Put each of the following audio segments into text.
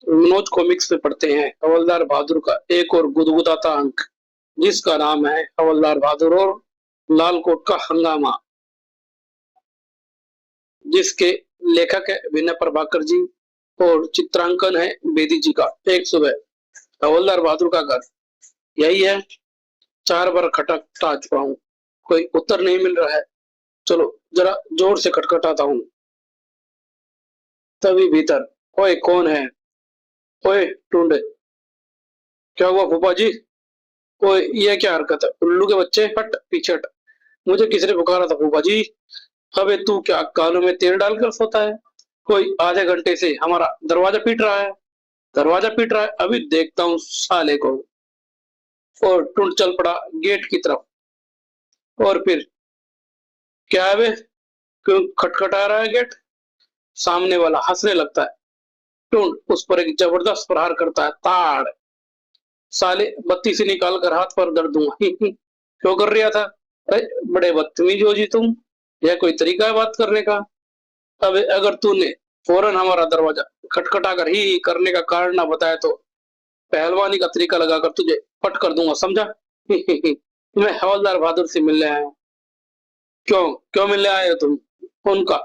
Manoj comics में पढ़ते हैं हवलदार बहादुर का एक और गुदगुदाता अंक, जिसका नाम है हवलदार बहादुर और लालकोट का हंगामा, जिसके लेखक है विनय प्रभाकर जी और चित्रांकन है बेदी जी का। एक सुबह हवलदार बहादुर का घर यही है। 4 बार खटखटा चुका हूँ, कोई उत्तर नहीं मिल रहा है। चलो जरा जोर से खटखटाता हूँ। तभी भीतर, ओए कौन है? ओए टूंडे। क्या हुआ फूफा जी? ओए ये क्या हरकत है, उल्लू के बच्चे, हट पीछे हट। मुझे किसने पुकारा था फूफा जी? अबे तू क्या कानों में तेल डालकर सोता है? कोई आधे घंटे से हमारा दरवाजा पीट रहा है, दरवाजा पीट रहा है, अभी देखता हूँ साले को। और टुंड चल पड़ा गेट की तरफ। और फिर क्या है बे, क्यों खटखटा रहा है गेट? सामने वाला हंसने लगता है। टुंड उस पर एक जबरदस्त प्रहार करता है, ताड़। साले बत्ती से निकाल कर हाथ पर दर्द दूंगा। क्यों कर रहा था? अरे बड़े बदतमीज हो जी तुम, यह कोई तरीका है बात करने का? अब अगर तूने फौरन हमारा दरवाजा खटखटा कर ही करने का कारण ना बताया तो पहलवानी का तरीका लगाकर तुझे पट कर दूंगा, समझा? मैं हवलदार बहादुर से मिलने आया हूँ। क्यों क्यों मिलने आए हो तुम? उनका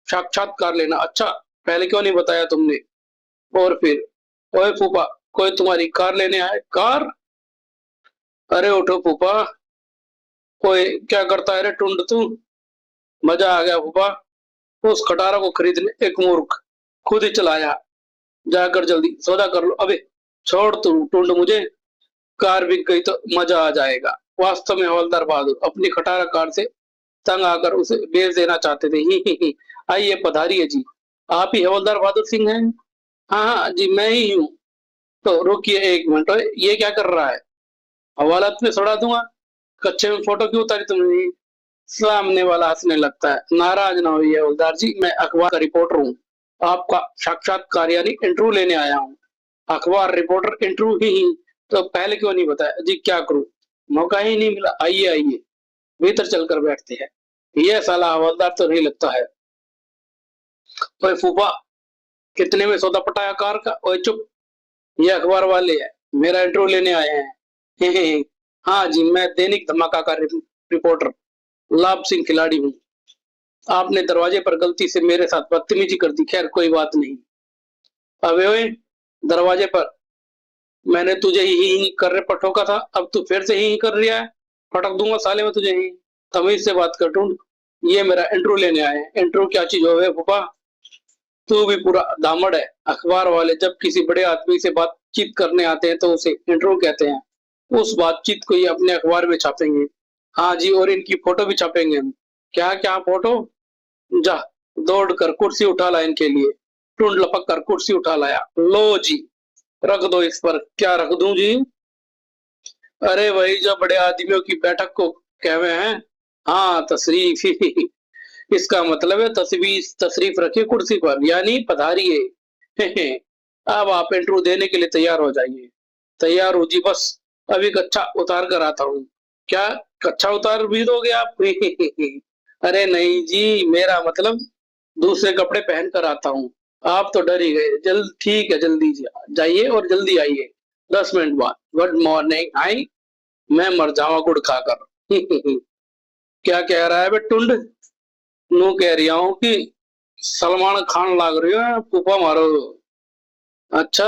साक्षात्कार लेना। अच्छा, पहले क्यों नहीं बताया तुमने? और फिर, ओए फूफा, कोई तुम्हारी कार लेने आए? कार? अरे उठो फूफा। कोई क्या करता है रे टुंड तू? मजा आ गया फूफा, उस खटारा को खरीदने एक मूर्ख खुद ही चलाया। जाकर जल्दी सौदा कर लो। अबे छोड़ तू टुंड मुझे, कार बिक गई तो मजा आ जाएगा। वास्तव में हवलदार बहादुर अपनी खटारा कार से तंग आकर उसे बेच देना चाहते थे। ही। आइए पधारिए जी, आप ही हवलदार बहादुर सिंह हैं? हाँ हाँ जी, मैं ही हूँ। तो रुकिए एक मिनट, ये क्या कर रहा है? हवालात में छोड़ा दूंगा। कच्चे में फोटो क्यों उतारी तुमने? सामने वाला हंसने लगता है। नाराज ना होइए हवलदार जी, मैं अखबार का रिपोर्टर हूँ, आपका साक्षात्कार यानी इंटरव्यू लेने आया हूँ। अखबार रिपोर्टर इंटरव्यू ही तो पहले क्यों नहीं बताया जी? क्या करूँ, मौका ही नहीं मिला। आइए आइए, भीतर चलकर बैठते हैं। यह साला हवलदार तो नहीं लगता है। ओए फूफा, कितने में सौदा पटाया कार का? ओए चुप, ये अखबार वाले हैं, मेरा इंटरव्यू लेने आए हैं। हे हे। हाँ जी, मैं दैनिक धमाका का रिपोर्टर लाभ सिंह खिलाड़ी हूँ। आपने दरवाजे पर गलती से मेरे साथ बदतमीजी कर दी, खैर कोई बात नहीं। अबे ओए, दरवाजे पर मैंने तुझे ही कर रहे पर ठोका था, अब तू फिर से ही कर रहा है। फटक दूंगा साले में तुझे ही। तमीज से बात कर टूंड, ये मेरा इंटरव्यू लेने आए हैं। इंटरव्यू क्या चीज हो गए फूफा? तू भी पूरा दामड़ है। अखबार वाले जब किसी बड़े आदमी से बातचीत करने आते हैं तो उसे इंटरव्यू कहते हैं। उस बातचीत को ये अपने अखबार में छापेंगे। हाँ जी, और इनकी फोटो भी छापेंगे हम। क्या क्या फोटो? जा, दौड़ कर कुर्सी उठा ला इनके लिए। टूंड लपक कर कुर्सी उठा लाया। लो जी, रख दो इस पर। क्या रख दूं जी? अरे वही जो बड़े आदमियों की बैठक को कहवे हैं। हाँ, तशरीफ। इसका मतलब है तस्वीर तशरीफ रखिए कुर्सी पर, यानी पधारिए। अब आप इंटरव्यू देने के लिए तैयार हो जाइए। तैयार हो जी, बस अभी कच्चा उतार कर आता हूँ। क्या कच्चा उतार भी दोगे आप? अरे नहीं जी, मेरा मतलब दूसरे कपड़े पहन कर आता हूँ। आप तो डर ही गए। जल्द ठीक है, जल्दी जाइए और जल्दी आइए। 10 मिनट बाद। Good morning. आई, मैं मर जावा गुड़ खाकर। क्या कह रहा है बे टुंड? नू कह रही हूँ कि सलमान खान लाग रही हो फूफा मारो। अच्छा,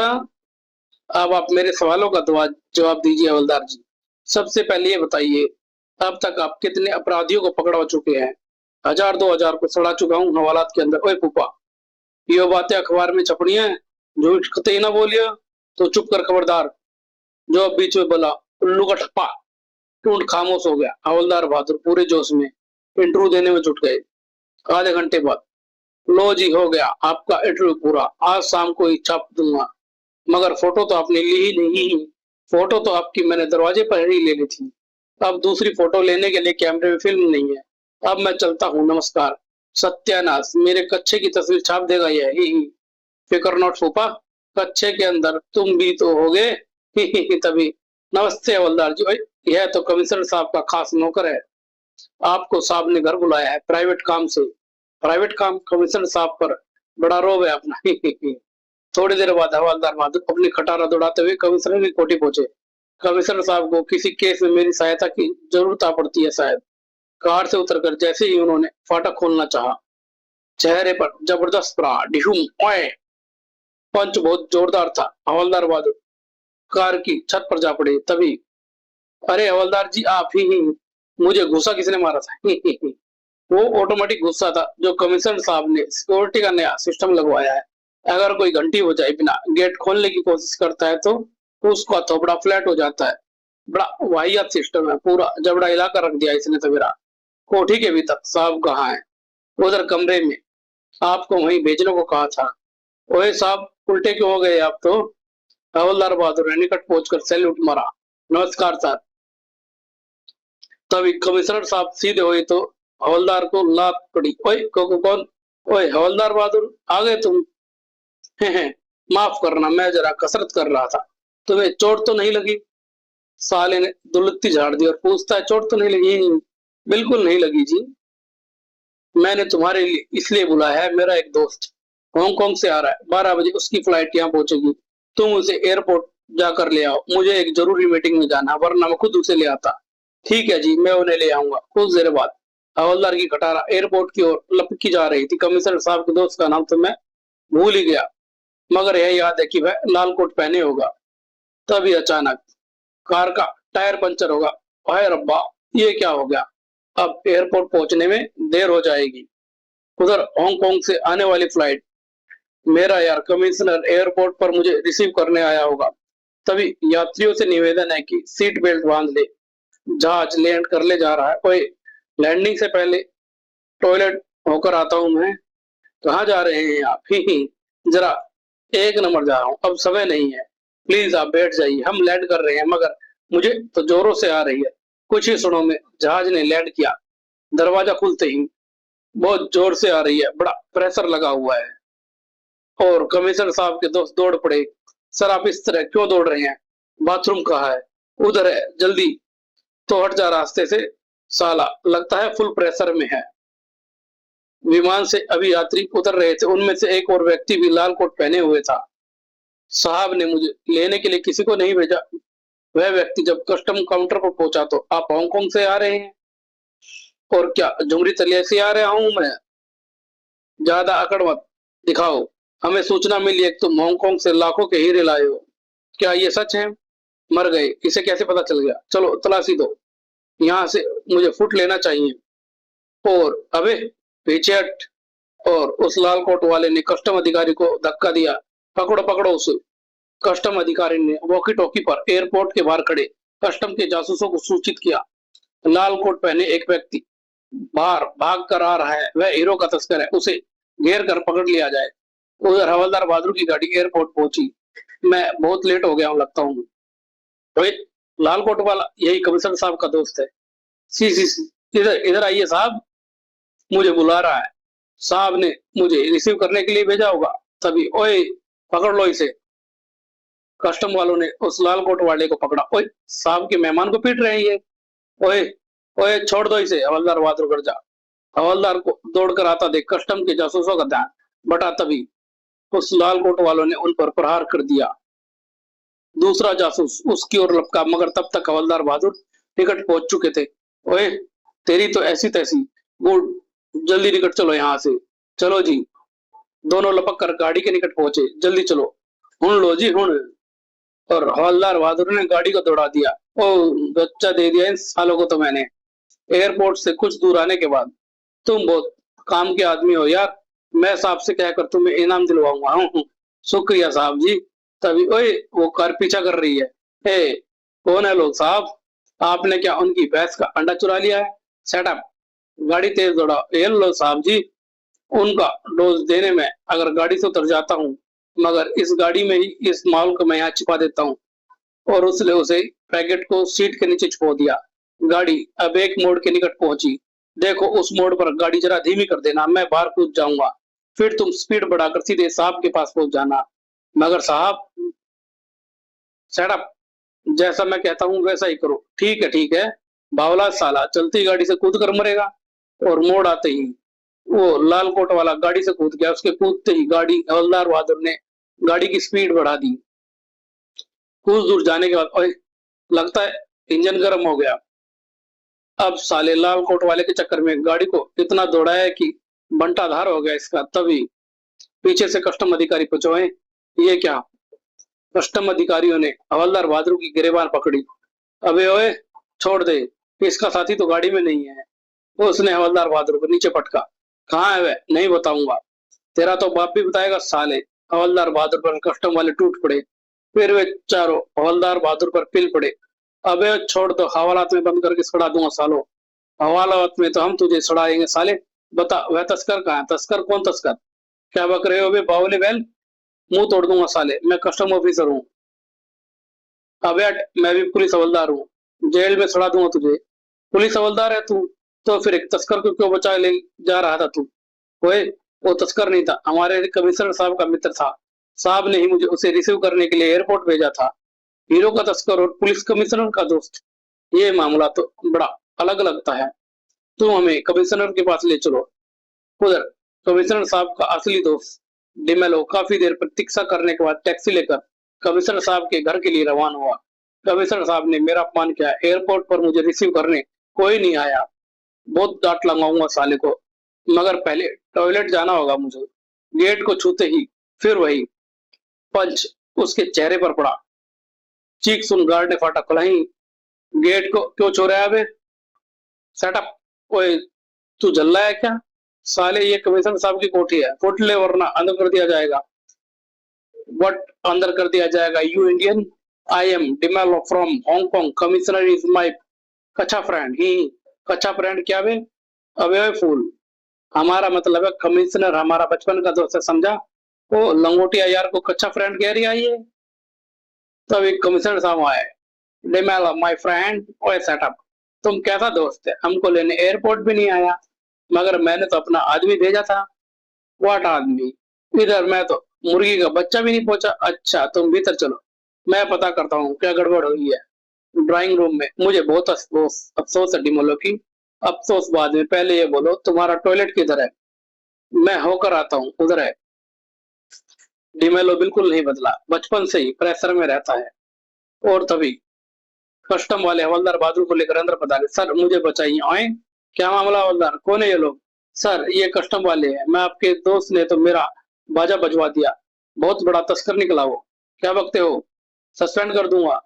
अब आप मेरे सवालों का जवाब दीजिए हवलदार जी। सबसे पहले ये बताइए, अब तक आप कितने अपराधियों को पकड़ा चुके हैं? 1000 2000 को सड़ा चुका हूँ हवालात के अंदर। ओए फूफा, ये बातें अखबार में छपनी है, झूठ कतई ना बोलिए। तो चुप कर खबरदार। जो अब बीच में बोला, उल्लू का ठप्पा। टूंड खामोश हो गया। हवलदार बहादुर पूरे जोश में इंटरव्यू देने में जुट गए। आधे घंटे बाद, लो जी, हो गया आपका इंटरव्यू पूरा, आज शाम को ही छाप दूंगा। मगर फोटो तो आपने ली ही नहीं। फोटो तो आपकी मैंने दरवाजे पर ही ले ली थी। अब दूसरी फोटो लेने के लिए कैमरे में फिल्म नहीं है। अब मैं चलता हूँ, नमस्कार। सत्यानाश, मेरे कच्चे की तस्वीर छाप देगा यह। ही। फिकर नॉट फूफा, कच्चे के अंदर तुम भी तो होगे। तभी, नमस्ते हवलदार जी। भाई, यह तो कमिश्नर साहब का खास नौकर है, आपको साहब ने घर बुलाया है प्राइवेट काम से। प्राइवेट काम? कमिश्नर साहब पर बड़ा रोब है अपना। थोड़ी देर बाद हवलदार बहादुर अपनी खटारा दौड़ाते हुए कमिश्नर की कोठी पहुंचे। कमिश्नर साहब को किसी केस में मेरी सहायता की जरूरत आ पड़ती है शायद। कार से उतरकर जैसे ही उन्होंने फाटक खोलना चाहा, चेहरे पर जबरदस्त प्रहार, डिशुम ओए। पंच बहुत जोरदार था। हवलदार बहादुर कार की छत पर जा पड़े। तभी, अरे हवलदार जी, आप ही। मुझे गुस्सा किसने मारा था? वो ऑटोमेटिक गुस्सा था जो कमिश्नर साहब ने सिक्योरिटी का नया सिस्टम लगवाया है। अगर कोई घंटी बजाए बिना गेट खोलने की कोशिश करता है तो उसका थोपड़ा फ्लैट हो जाता है। बड़ा वाहियात सिस्टम है, पूरा जबड़ा इलाका रख दिया इसने तो मेरा। कोठी के भीतर साहब कहाँ है? उधर कमरे में, आपको वहीं भेजने को कहा था। ओए साहब, उल्टे क्यों हो गए आप तो? हवलदार बहादुर ने निकट पहुंचकर सैल्यूट मारा। नमस्कार सर। तभी कमिश्नर साहब सीधे हुए तो हवलदार को लात पड़ी। ओए कौन? ओए हवलदार बहादुर, आ गए तुम? माफ करना, मैं जरा कसरत कर रहा था। तुम्हें चोट तो नहीं लगी? साले ने दुलत्ती झाड़ दी और पूछता है, चोट तो नहीं लगी? बिल्कुल नहीं लगी जी। मैंने तुम्हारे लिए इसलिए बुलाया है, मेरा एक दोस्त हांगकांग से आ रहा है। 12 बजे उसकी फ्लाइट यहाँ पहुंचेगी। तुम उसे एयरपोर्ट जाकर ले आओ। मुझे एक जरूरी मीटिंग में जाना, वरना मैं खुद उसे ले आता। ठीक है जी, मैं उन्हें ले आऊंगा। कुछ देर बाद हवलदार की खटारा एयरपोर्ट की ओर लपकी जा रही थी। कमिश्नर साहब के दोस्त का नाम तो मैं भूल ही गया, मगर यह याद है कि वह लाल कोट पहने होगा। तभी अचानक कार का टायर पंचर होगा। हाय रब्बा, ये क्या हो गया? अब एयरपोर्ट पहुंचने में देर हो जाएगी। उधर हांगकांग से आने वाली फ्लाइट, मेरा यार कमिश्नर एयरपोर्ट पर मुझे रिसीव करने आया होगा। तभी यात्रियों से निवेदन है कि सीट बेल्ट बांध ले, जहाज लैंड कर ले जा रहा है। कोई लैंडिंग से पहले टॉयलेट होकर आता हूँ मैं। कहाँ जा रहे हैं आप? ही जरा एक नंबर जा रहा हूँ, अब समय नहीं है। प्लीज आप बैठ जाइए, हम लैंड कर रहे हैं। मगर मुझे तो जोरों से आ रही है। कुछ ही क्षणों में जहाज ने लैंड किया। दरवाजा खुलते ही बहुत जोर से आ रही है, बड़ा प्रेशर लगा हुआ है। और कमिश्नर साहब के दोस्त दौड़ पड़े। सर, आप इस तरह क्यों दौड़ रहे हैं? बाथरूम कहाँ है? उधर है, जल्दी तो हट जा रास्ते से। साला लगता है फुल प्रेशर में है। विमान से अभी यात्री उतर रहे थे, उनमें से एक और व्यक्ति भी लाल कोट पहने हुए था। साहब ने मुझे लेने के लिए किसी को नहीं भेजा। वह व्यक्ति जब कस्टम काउंटर पर पहुंचा तो, आप हांगकांग से आ रहे हैं? और क्या झुमरी तलिया से आ रहा हूं मैं? ज्यादा अकड़ मत दिखाओ। हमें सूचना मिली है कि तुम हांगकांग से लाखों के हीरे लाए हो। क्या ये सच है? मर गए, इसे कैसे पता चल गया? चलो तलाशी दो, यहाँ से मुझे फुट लेना चाहिए। और अबे पीछे हट। और उस लाल कोट वाले ने कस्टम अधिकारी को धक्का दिया। पकड़ो पकड़ो उसे। कस्टम अधिकारी ने वॉकी टॉकी पर एयरपोर्ट के बाहर खड़े कस्टम के जासूसों को सूचित किया। लाल कोट पहने एक व्यक्ति बाहर भाग कर आ रहा है, वह हीरो का तस्कर है, उसे घेर कर पकड़ लिया जाए। उधर हवलदार बहादुर की गाड़ी एयरपोर्ट पहुंची। मैं बहुत लेट हो गया हूँ लगता हूँ। तो लाल कोट वाला यही कमिश्नर साहब का दोस्त है। सी, इधर इधर आइए साहब, मुझे बुला रहा है। साहब ने मुझे रिसीव करने के लिए भेजा होगा। तभी, ओए पकड़ लो इसे। कस्टम वालों ने उस लाल कोट वाले को पकड़ा। ओए, साहब के मेहमान को पीट रहे हैं ये। ओए ओए, छोड़ दो इसे। हवलदार बहादुर कर जा। हवलदार को दौड़कर आता देख कस्टम के जासूसों का ध्यान बटा। तभी उस लाल कोट वालों ने उन पर प्रहार कर दिया। दूसरा जासूस उसकी ओर लपका, मगर तब तक हवलदार बहादुर निकट पहुंच चुके थे। ओए, तेरी तो ऐसी तैसी। गुड, जल्दी निकट चलो यहाँ से। चलो जी। दोनों लपक कर गाड़ी के निकट पहुंचे। जल्दी चलो, हुन लो जी हुन। और हवलदार बहादुर ने गाड़ी को दौड़ा दिया। ओ, बच्चा दे दिया इन सालों को तो मैंने। एयरपोर्ट से कुछ दूर आने के बाद, तुम बहुत काम के आदमी हो यार, मैं साहब से कहकर तुम्हें इनाम दिलवाऊंगा। शुक्रिया साहब जी। तभी, ओए वो कार पीछा कर रही है। हे, कौन है लोग साहब? आपने क्या उनकी भैंस का अंडा चुरा लिया है? सेटअप, गाड़ी तेज दौड़ाओ। ये लो साहब जी, उनका डोज देने में अगर गाड़ी से उतर जाता हूँ, मगर इस गाड़ी में ही इस माल को मैं यहाँ छिपा देता हूँ। और उसने उसे पैकेट को सीट के नीचे छुपा दिया। गाड़ी अब एक मोड़ के निकट पहुंची। देखो उस मोड़ पर गाड़ी जरा धीमी कर देना, मैं बाहर कूद जाऊंगा। फिर तुम स्पीड बढ़ाकर सीधे साहब के पास पहुंच जाना। मगर साहब, सेटअप, जैसा मैं कहता हूँ वैसा ही करो। ठीक है। बावला साला चलती गाड़ी से कूद कर मरेगा। और मोड़ आते ही वो लाल कोट वाला गाड़ी से कूद गया। उसके कूदते ही गाड़ी हवलदार बहादुर ने गाड़ी की स्पीड बढ़ा दी। कुछ दूर जाने के बाद ओए, लगता है इंजन गर्म हो गया। अब साले लाल कोट वाले के चक्कर में गाड़ी को इतना दौड़ाया कि बंटाधार हो गया इसका। तभी पीछे से कस्टम अधिकारी पहुंचे। ये क्या? कस्टम अधिकारियों ने हवलदार बहादुर की गिरबान पकड़ी। अबे ओए, छोड़ दे, इसका साथी तो गाड़ी में नहीं है। उसने हवलदार बहादुर को नीचे पटका। कहाँ है वह? नहीं बताऊंगा। तेरा तो बाप भी बताएगा साले। हवलदार बहादुर पर कस्टम वाले टूट पड़े। फिर वे चारों हवलदार बहादुर पर पिल पड़े। अबे छोड़ दो, हवालात में बंद करके सड़ा दूंगा सालो। हवालात में तो हम तुझे सड़ाएंगे साले। बता, वह तस्कर कहाँ है? तस्कर? कौन तस्कर? क्या बक रहे हो बे बावले बैल? मुंह तोड़ दूंगा साले, मैं कस्टम ऑफिसर हूँ। अबे हट, मैं भी पुलिस हवलदार हूँ। जेल में सड़ा दूंगा तुझे। पुलिस हवलदार है तू, तो फिर एक तस्कर को क्यों बचा ले जा रहा था तू? ओए, वो तस्कर नहीं था, हमारे कमिश्नर साहब का मित्र था। साहब ने ही मुझे उसे रिसीव करने के लिए एयरपोर्ट भेजा था। हीरो का तस्कर और पुलिस कमिश्नर का दोस्त, ये मामला तो बड़ा अलग लगता है। तुम हमें कमिश्नर के पास ले चलो। उधर कमिश्नर साहब का असली दोस्त डिमेलो काफी देर प्रतीक्षा करने के बाद टैक्सी लेकर कमिश्नर साहब के घर के लिए रवाना हुआ। कमिश्नर साहब ने मेरा अपमान किया। एयरपोर्ट पर मुझे रिसीव करने कोई नहीं आया। बहुत डांट लगाऊंगा साले को, मगर पहले टॉयलेट जाना होगा मुझे। गेट को छूते ही फिर वही पंच उसके चेहरे पर पड़ा। चीख सुन गार्ड ने फाटक खोला। ही गेट को क्यों छोड़ा है बे? सेटअप। ओए, तू जल्ला है क्या साले? ये कमिश्नर साहब की कोठी है, फुट ले वरना अंदर कर दिया जाएगा। व्हाट अंदर कर दिया जाएगा? You Indian? I am D'Mello from Hong Kong. Commissioner is my कच्चा फ्रेंड। ही कच्चा फ्रेंड क्या बे? अबे फूल, हमारा मतलब है कमिश्नर हमारा बचपन का दोस्त है, समझा? वो लंगोटिया यार को कच्चा फ्रेंड कह रही है ये। तब एक कमिश्नर साहब आए। D'Mello my friend. ओए सेटअप, तुम कैसा दोस्त है? हमको लेने एयरपोर्ट भी नहीं आया, मगर मैंने तो अपना आदमी भेजा था। व्हाट आदमी? इधर मैं तो मुर्गी का बच्चा भी नहीं पहुंचा। अच्छा, तुम भीतर चलो, मैं पता करता हूँ क्या गड़बड़ हुई है। ड्राइंग रूम में। मुझे बहुत अफसोस अफसोस है डिमोलो की। अफसोस बाद में, पहले ये बोलो तुम्हारा टॉयलेट किधर है? मैं होकर आता हूँ, उधर है। डिमेलो बिल्कुल नहीं बदला, बचपन से ही प्रेशर में रहता है। और तभी कस्टम वाले हवलदार बहादुर को लेकर अंदर पधारे। सर मुझे बचाइए। आए, क्या मामला हवलदार? कौन है ये लोग? सर ये कस्टम वाले हैं। मैं आपके दोस्त ने तो मेरा बाजा बजवा दिया। बहुत बड़ा तस्कर निकला वो। क्या बकते हो? सस्पेंड कर दूंगा।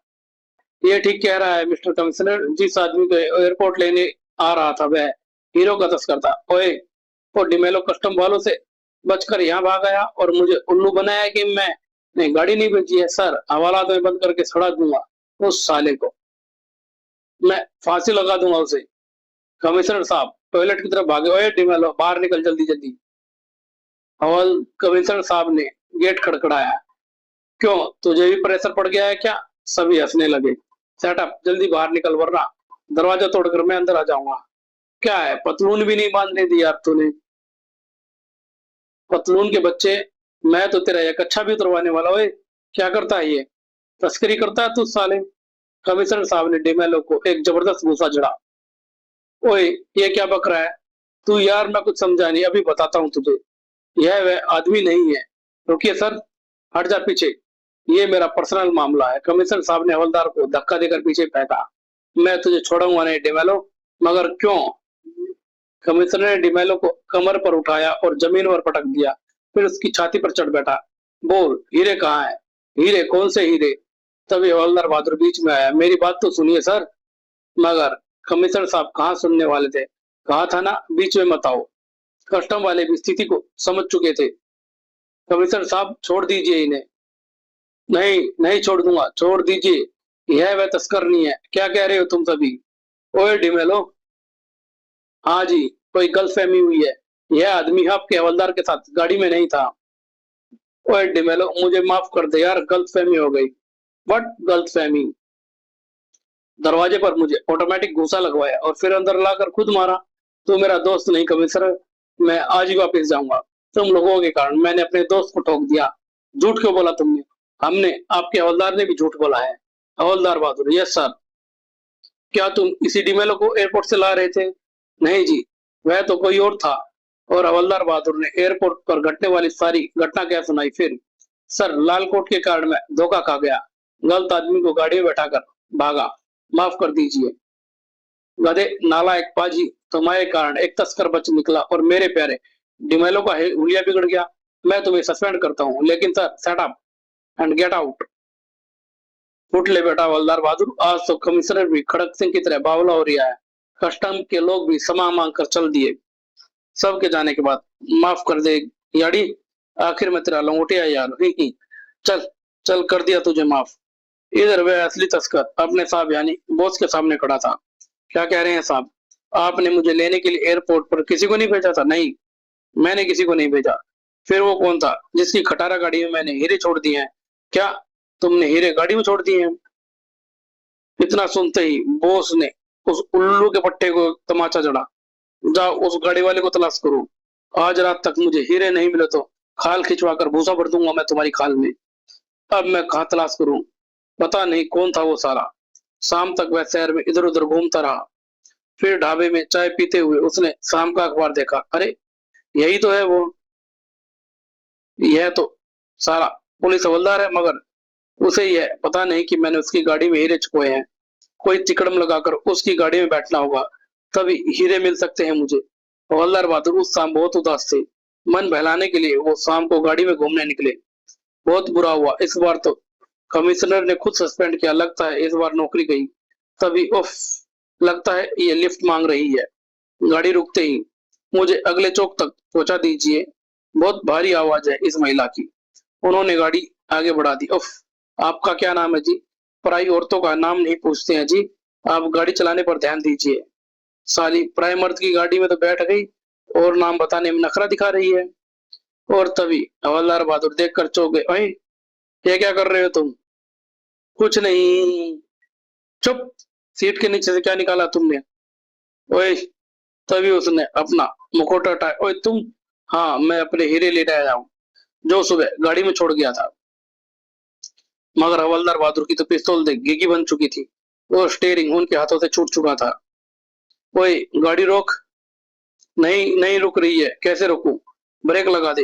ये ठीक कह रहा है मिस्टर कमिश्नर। जिस आदमी को एयरपोर्ट लेने आ रहा था वह हीरो का तस्कर था। ओए, वो डिमेलो कस्टम वालों से बचकर यहाँ भाग आया और मुझे उल्लू बनाया कि मैंने गाड़ी नहीं भेजी है। सर हवालात में बंद करके सड़ा दूंगा उस साले को। मैं फांसी लगा दूंगा उसे। कमिश्नर साहब टॉयलेट की तरफ भागे। ओए डिमेलो, बाहर निकल जल्दी जल्दी। हवल कमिश्नर साहब ने गेट खड़खड़ाया। क्यों, तुझे भी प्रेशर पड़ गया है क्या? सभी हंसने लगे। सेटअप, जल्दी बाहर निकल वरना दरवाजा तोड़कर मैं अंदर आ जाऊंगा। क्या है, पतलून भी नहीं बांधने दी यार तूने? पतलून के बच्चे, मैं तो तेरा एक अच्छा भी उतरवाने वाला। ओए, क्या करता है ये? तस्करी करता है तू साले। कमिश्नर साहब ने डिमेलो को एक जबरदस्त घूसा जड़ा। ओए, ये क्या बक रहा है तू? यार मैं कुछ समझा नहीं, अभी बताता हूँ तुझे। यह वह आदमी नहीं है। रुकिए सर, हट जा पीछे, ये मेरा पर्सनल मामला है। कमिश्नर साहब ने हवलदार को धक्का देकर पीछे फेंका। मैं तुझे छोड़ूंगा नहीं डिमेलो। मगर क्यों? कमिश्नर ने डिमेलो को कमर पर उठाया और जमीन पर पटक दिया। फिर उसकी छाती पर चढ़ बैठा। बोल, हीरे कहाँ है? हीरे? कौन से हीरे? तभी हवलदार बहादुर बीच में आया। मेरी बात तो सुनिए सर। मगर कमिश्नर साहब कहाँ सुनने वाले थे? कहा था ना बीच में मत आओ। कस्टम वाले भी स्थिति को समझ चुके थे। कमिश्नर साहब छोड़ दीजिए इन्हें। नहीं नहीं छोड़ दूंगा, छोड़ दीजिए। यह वह तस्कर नहीं है। क्या कह रहे हो तुम सभी? ओए डिमेलो, हाँ जी, कोई गलतफहमी हुई है। यह आदमी आपके हवलदार के साथ गाड़ी में नहीं था। ओए डिमेलो, मुझे माफ कर दे यार, गलतफहमी हो गई। बट गलतफहमी? दरवाजे पर मुझे ऑटोमेटिक घूसा लगवाया और फिर अंदर लाकर खुद मारा। तो मेरा दोस्त नहीं कमिश्नर, मैं आज ही वापस जाऊंगा। तुम लोगों के कारण मैंने अपने दोस्त को ठोक दिया। झूठ क्यों बोला तुमने? हमने, आपके हवलदार ने भी झूठ बोला है। हवलदार बहादुर, यस सर। क्या तुम इसी डिमेलो को एयरपोर्ट से ला रहे थे? नहीं जी, वह तो कोई और था। और हवलदार बहादुर ने एयरपोर्ट पर घटने वाली सारी घटना क्या सुनाई। फिर सर, लाल कोट के कारण मैं धोखा खा गया। गलत आदमी को गाड़ी में बैठाकर भागा। माफ कर दीजिए। गधे, नालायक पाजी, तुम्हारे कारण एक तस्कर बच निकला और मेरे प्यारे डिमेलो का हुलिया बिगड़ गया। मैं तुम्हें सस्पेंड करता हूँ, लेकिन sir, set up and get out. उठ ले बेटा हवलदार बहादुर, आज तो कमिश्नर भी खड़क सिंह की तरह बावला हो रिया है। कस्टम के लोग भी क्षमा मांग कर चल दिए। सबके जाने के बाद माफ कर दे याड़ी, आखिर में तेरा लंगोटिया यार। चल चल, कर दिया तुझे माफ। इधर वह असली तस्कर अपने साहब यानी बॉस के सामने खड़ा था। क्या कह रहे हैं साहब? आपने मुझे लेने के लिए एयरपोर्ट पर किसी को नहीं भेजा था? नहीं, मैंने किसी को नहीं भेजा। फिर वो कौन था जिसकी खटारा गाड़ी में मैंने हीरे छोड़ दिए हैं? क्या तुमने हीरे गाड़ी में छोड़ दिए हैं? इतना सुनते ही बॉस ने उस उल्लू के पट्टे को तमाचा जड़ा। जाओ उस गाड़ी वाले को तलाश करो। आज रात तक मुझे हीरे नहीं मिले तो खाल खिंचवा कर भूसा भर दूंगा मैं तुम्हारी खाल में। अब मैं कहाँ तलाश करूं? पता नहीं कौन था वो साला। शाम तक वह शहर में इधर उधर घूमता रहा। फिर ढाबे में चाय पीते हुए उसने शाम का अखबार देखा। अरे, यही तो है वो। यह तो सारा पुलिस हवलदार है, मगर उसे यह पता नहीं कि मैंने उसकी गाड़ी में हीरे छुपे हैं। कोई तिकड़म लगाकर उसकी गाड़ी में बैठना होगा, तभी हीरे मिल सकते हैं मुझे। हवलदार बहादुर उस शाम बहुत उदास थे। मन बहलाने के लिए वो शाम को गाड़ी में घूमने निकले। बहुत बुरा हुआ, इस बार तो कमिश्नर ने खुद सस्पेंड किया। लगता है इस बार नौकरी गई। तभी उफ, लगता है ये लिफ्ट मांग रही है। गाड़ी रुकते ही, मुझे अगले चौक तक पहुंचा दीजिए। बहुत भारी आवाज है इस महिला की। उन्होंने गाड़ी आगे बढ़ा दी। उफ, आपका क्या नाम है जी? पराई औरतों का नाम नहीं पूछते हैं जी। आप गाड़ी चलाने पर ध्यान दीजिए। साली पराई मर्द की गाड़ी में तो बैठ गई और नाम बताने में नखरा दिखा रही है। और तभी हवलदार बहादुर देखकर चौंक गए। ओए, ये क्या कर रहे हो तुम? कुछ नहीं। चुप। सीट के नीचे से क्या निकाला तुमने? ओए, तभी उसने अपना मुखौटा हटाया। ओए तुम? हाँ, मैं अपने हीरे लेने आया हूँ जो सुबह गाड़ी में छोड़ गया था। मगर हवलदार बहादुर की तो पिस्तौल देख गेगी बन चुकी थी और स्टेयरिंग उनके हाथों से छूट चुका था। ओए, गाड़ी रोक। नहीं नहीं रुक रही है, कैसे रोकूं? ब्रेक लगा दे।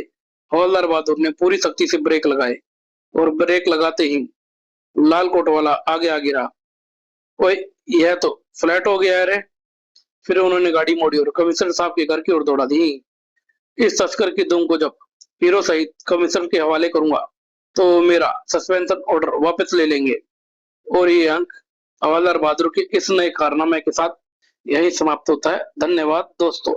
हवलदार बहादुर ने पूरी सख्ती से ब्रेक लगाए और ब्रेक लगाते ही लाल कोट वाला आगे आ गिरा। ओए, यह तो फ्लैट हो गया है रे। फिर उन्होंने गाड़ी मोड़ी और कमिश्नर साहब के घर की ओर दौड़ा दी। इस तस्कर की दुम को जब हीरो सहित कमिश्नर के हवाले करूंगा तो मेरा सस्पेंशन ऑर्डर वापस ले लेंगे। और ये अंक हवलदार बहादुर के इस नए कारनामे के साथ यही समाप्त होता है। धन्यवाद दोस्तों।